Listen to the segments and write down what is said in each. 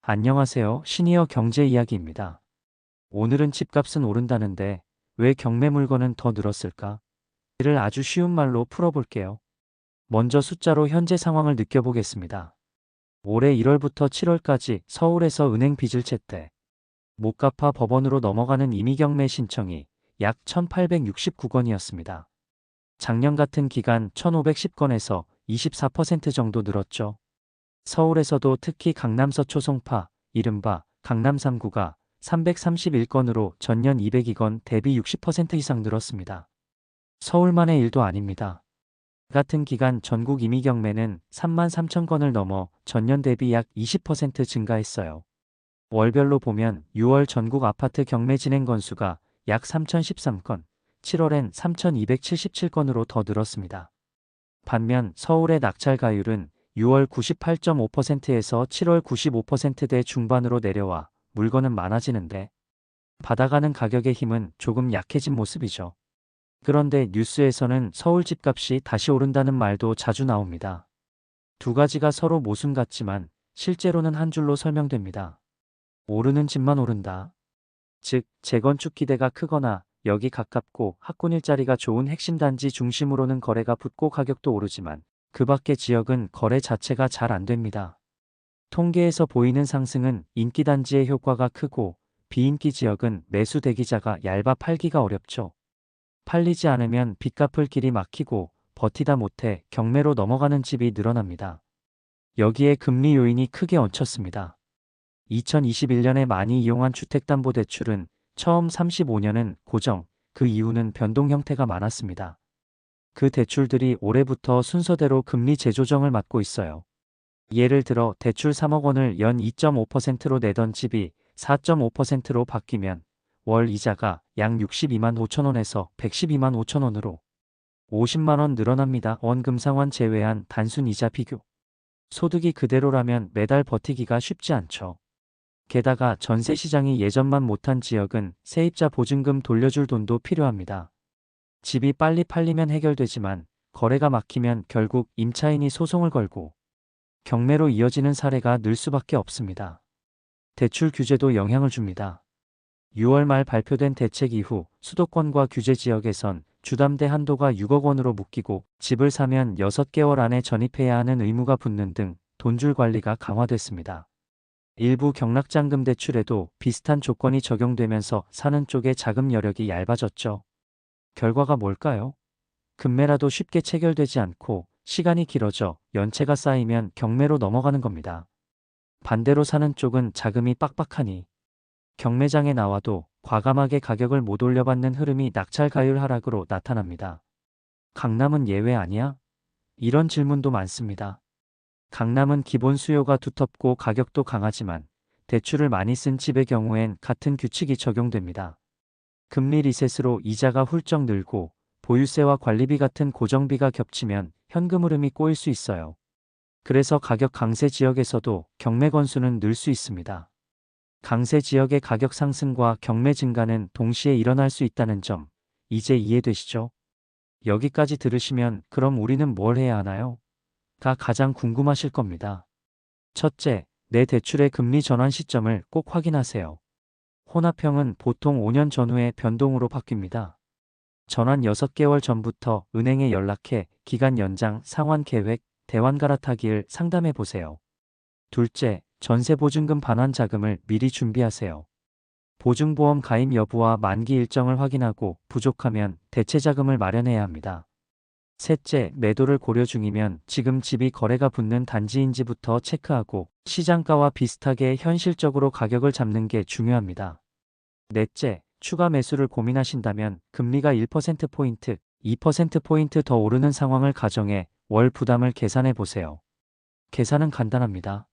안녕하세요. 시니어 경제 이야기입니다. 오늘은 집값은 오른다는데 왜 경매 물건은 더 늘었을까? 이를 아주 쉬운 말로 풀어볼게요. 먼저 숫자로 현재 상황을 느껴보겠습니다. 올해 1월부터 7월까지 서울에서 은행 빚을 챘대. 못 갚아 법원으로 넘어가는 임의경매 신청이 약 1869건이었습니다. 작년 같은 기간 1510건에서 24% 정도 늘었죠. 서울에서도 특히 강남 서초송파, 이른바 강남 3구가 331건으로 전년 202건 대비 60% 이상 늘었습니다. 서울만의 일도 아닙니다. 같은 기간 전국 임의경매는 3만 3천 건을 넘어 전년 대비 약 20% 증가했어요. 월별로 보면 6월 전국 아파트 경매 진행 건수가 약 3,013건, 7월엔 3,277건으로 더 늘었습니다. 반면 서울의 낙찰가율은 6월 98.5%에서 7월 95%대 중반으로 내려와 물건은 많아지는데 받아가는 가격의 힘은 조금 약해진 모습이죠. 그런데 뉴스에서는 서울 집값이 다시 오른다는 말도 자주 나옵니다. 두 가지가 서로 모순 같지만 실제로는 한 줄로 설명됩니다. 오르는 집만 오른다. 즉, 재건축 기대가 크거나 역이 가깝고 학군 일자리가 좋은 핵심 단지 중심으로는 거래가 붙고 가격도 오르지만 그 밖의 지역은 거래 자체가 잘 안 됩니다. 통계에서 보이는 상승은 인기 단지의 효과가 크고 비인기 지역은 매수 대기자가 얇아 팔기가 어렵죠. 팔리지 않으면 빚 갚을 길이 막히고 버티다 못해 경매로 넘어가는 집이 늘어납니다. 여기에 금리 요인이 크게 얹혔습니다. 2021년에 많이 이용한 주택담보대출은 처음 35년은 고정, 그 이후는 변동 형태가 많았습니다. 그 대출들이 올해부터 순서대로 금리 재조정을 맞고 있어요. 예를 들어 대출 3억 원을 연 2.5%로 내던 집이 4.5%로 바뀌면 월 이자가 약 62만 5천 원에서 112만 5천 원으로 50만 원 늘어납니다. 원금 상환 제외한 단순 이자 비교. 소득이 그대로라면 매달 버티기가 쉽지 않죠. 게다가 전세 시장이 예전만 못한 지역은 세입자 보증금 돌려줄 돈도 필요합니다. 집이 빨리 팔리면 해결되지만 거래가 막히면 결국 임차인이 소송을 걸고 경매로 이어지는 사례가 늘 수밖에 없습니다. 대출 규제도 영향을 줍니다. 6월 말 발표된 대책 이후 수도권과 규제 지역에선 주담대 한도가 6억 원으로 묶이고 집을 사면 6개월 안에 전입해야 하는 의무가 붙는 등 돈줄 관리가 강화됐습니다. 일부 경락잔금 대출에도 비슷한 조건이 적용되면서 사는 쪽의 자금 여력이 얇아졌죠. 결과가 뭘까요? 금매라도 쉽게 체결되지 않고 시간이 길어져 연체가 쌓이면 경매로 넘어가는 겁니다. 반대로 사는 쪽은 자금이 빡빡하니 경매장에 나와도 과감하게 가격을 못 올려받는 흐름이 낙찰 가율 하락으로 나타납니다. 강남은 예외 아니야? 이런 질문도 많습니다. 강남은 기본 수요가 두텁고 가격도 강하지만 대출을 많이 쓴 집의 경우엔 같은 규칙이 적용됩니다. 금리 리셋으로 이자가 훌쩍 늘고 보유세와 관리비 같은 고정비가 겹치면 현금 흐름이 꼬일 수 있어요. 그래서 가격 강세 지역에서도 경매 건수는 늘 수 있습니다. 강세 지역의 가격 상승과 경매 증가는 동시에 일어날 수 있다는 점, 이제 이해되시죠? 여기까지 들으시면 그럼 우리는 뭘 해야 하나요? 가 가장 궁금하실 겁니다. 첫째, 내 대출의 금리 전환 시점을 꼭 확인하세요. 혼합형은 보통 5년 전후의 변동으로 바뀝니다. 전환 6개월 전부터 은행에 연락해 기간 연장, 상환 계획, 대환 갈아타기를 상담해 보세요. 둘째, 전세보증금 반환 자금을 미리 준비하세요. 보증보험 가입 여부와 만기 일정을 확인하고 부족하면 대체 자금을 마련해야 합니다. 셋째, 매도를 고려 중이면 지금 집이 거래가 붙는 단지인지부터 체크하고 시장가와 비슷하게 현실적으로 가격을 잡는 게 중요합니다. 넷째, 추가 매수를 고민하신다면 금리가 1%포인트, 2%포인트 더 오르는 상황을 가정해 월 부담을 계산해 보세요. 계산은 간단합니다.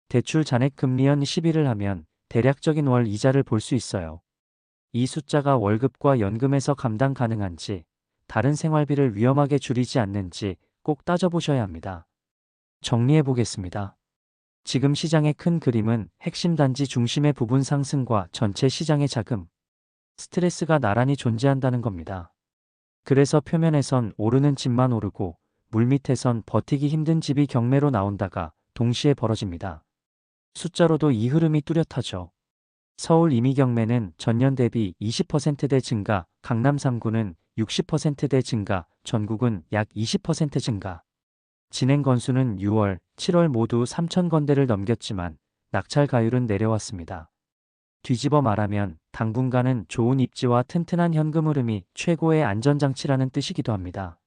대출 잔액 금리연 10일을 하면 대략적인 월 이자를 볼 수 있어요. 이 숫자가 월급과 연금에서 감당 가능한지, 다른 생활비를 위험하게 줄이지 않는지 꼭 따져보셔야 합니다. 정리해 보겠습니다. 지금 시장의 큰 그림은 핵심 단지 중심의 부분 상승과 전체 시장의 자금, 스트레스가 나란히 존재한다는 겁니다. 그래서 표면에선 오르는 집만 오르고 물밑에선 버티기 힘든 집이 경매로 나온다가 동시에 벌어집니다. 숫자로도 이 흐름이 뚜렷하죠. 서울 임의 경매는 전년 대비 20%대 증가, 강남 3구는 60%대 증가, 전국은 약 20% 증가. 진행 건수는 6월, 7월 모두 3,000건대를 넘겼지만 낙찰 가율은 내려왔습니다. 뒤집어 말하면 당분간은 좋은 입지와 튼튼한 현금 흐름이 최고의 안전장치라는 뜻이기도 합니다.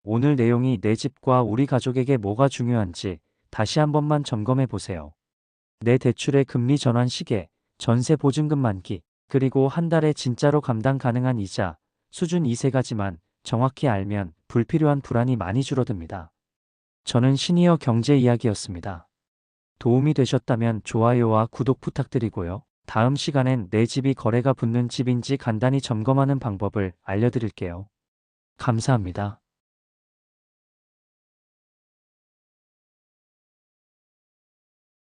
오늘 내용이 내 집과 우리 가족에게 뭐가 중요한지 다시 한 번만 점검해 보세요. 내 대출의 금리 전환 시계, 전세 보증금 만기, 그리고 한 달에 진짜로 감당 가능한 이자, 수준 이 세 가지만 정확히 알면 불필요한 불안이 많이 줄어듭니다. 저는 시니어 경제 이야기였습니다. 도움이 되셨다면 좋아요와 구독 부탁드리고요. 다음 시간엔 내 집이 거래가 붙는 집인지 간단히 점검하는 방법을 알려드릴게요. 감사합니다.